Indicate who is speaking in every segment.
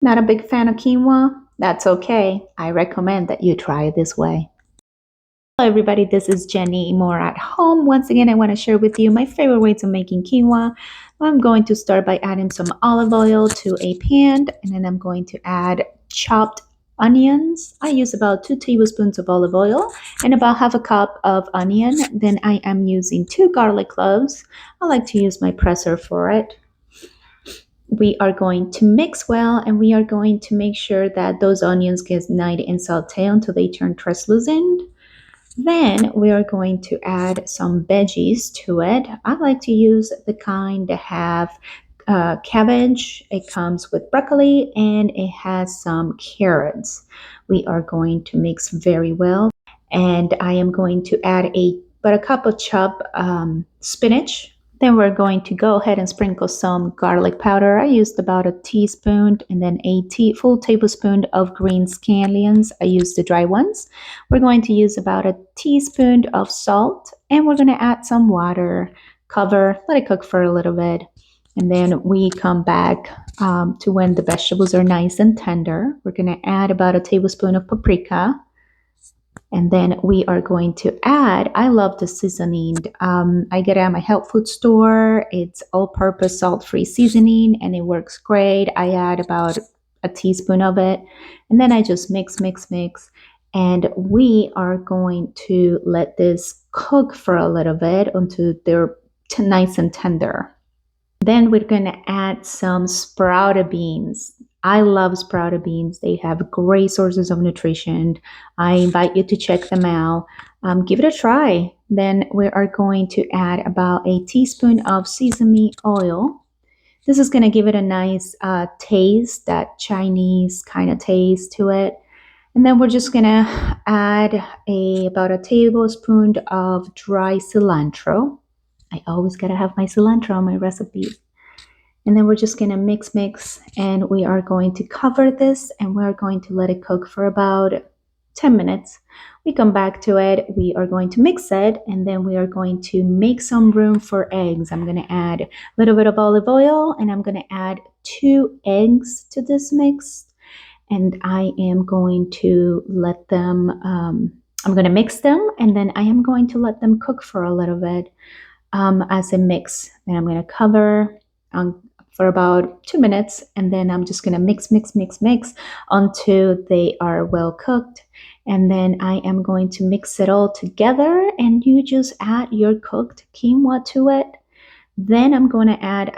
Speaker 1: Not a big fan of quinoa? That's okay. I recommend that you try it this way. Hello everybody, this is Jenny more at home. Once again, I want to share with you my favorite ways of making quinoa. I'm going to start by adding some olive oil to a pan, and then I'm going to add chopped onions. I use about 2 tablespoons of olive oil and about half a cup of onion. Then I am using 2 garlic cloves. I like to use my presser for it. We are going to mix well, and we are going to make sure that those onions get nice and sauteed until they turn translucent. Then we are going to add some veggies to it. I like to use the kind that have cabbage. It comes with broccoli and it has some carrots. We are going to mix very well, and I am going to add about a cup of chopped spinach. Then we're going to go ahead and sprinkle some garlic powder. I used about a teaspoon, and then a full tablespoon of green scallions. I used the dry ones. We're going to use about a teaspoon of salt, and we're going to add some water. Cover, let it cook for a little bit. And then we come back to when the vegetables are nice and tender. We're going to add about a tablespoon of paprika. And then we are going to add, I love the seasoning. I get it at my health food store. It's all-purpose salt-free seasoning, and it works great. I add about a teaspoon of it, and then I just mix. And we are going to let this cook for a little bit until they're nice and tender. Then we're going to add some sprouted beans. I love sprouted beans. They have great sources of nutrition. I invite you to check them out. Give it a try. Then we are going to add about a teaspoon of sesame oil. This is going to give it a nice taste, that Chinese kind of taste to it. And then we're just going to add about a tablespoon of dry cilantro. I always got to have my cilantro on my recipes. And then we're just going to mix, and we are going to cover this, and we're going to let it cook for about 10 minutes. We come back to it. We are going to mix it, and then we are going to make some room for eggs. I'm going to add a little bit of olive oil, and I'm going to add 2 eggs to this mix. And I am going to let them, I'm going to mix them, and then I am going to let them cook for a little bit as a mix. Then I'm going to cover for about 2 minutes, and then I'm just going to mix until they are well cooked. And then I am going to mix it all together, and you just add your cooked quinoa to it. Then I'm going to add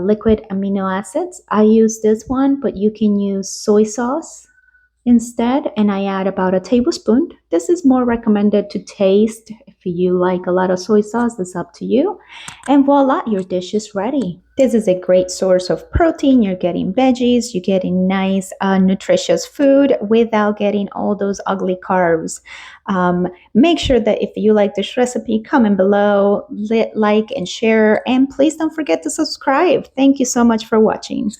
Speaker 1: liquid amino acids. I use this one, but you can use soy sauce instead, and I add about a tablespoon. This is more recommended to taste. If you like a lot of soy sauce, it's up to you. And voila, your dish is ready. This is a great source of protein. You're getting veggies, you're getting nice, nutritious food without getting all those ugly carbs. Make sure that if you like this recipe, comment below, like and share, and please don't forget to subscribe. Thank you so much for watching.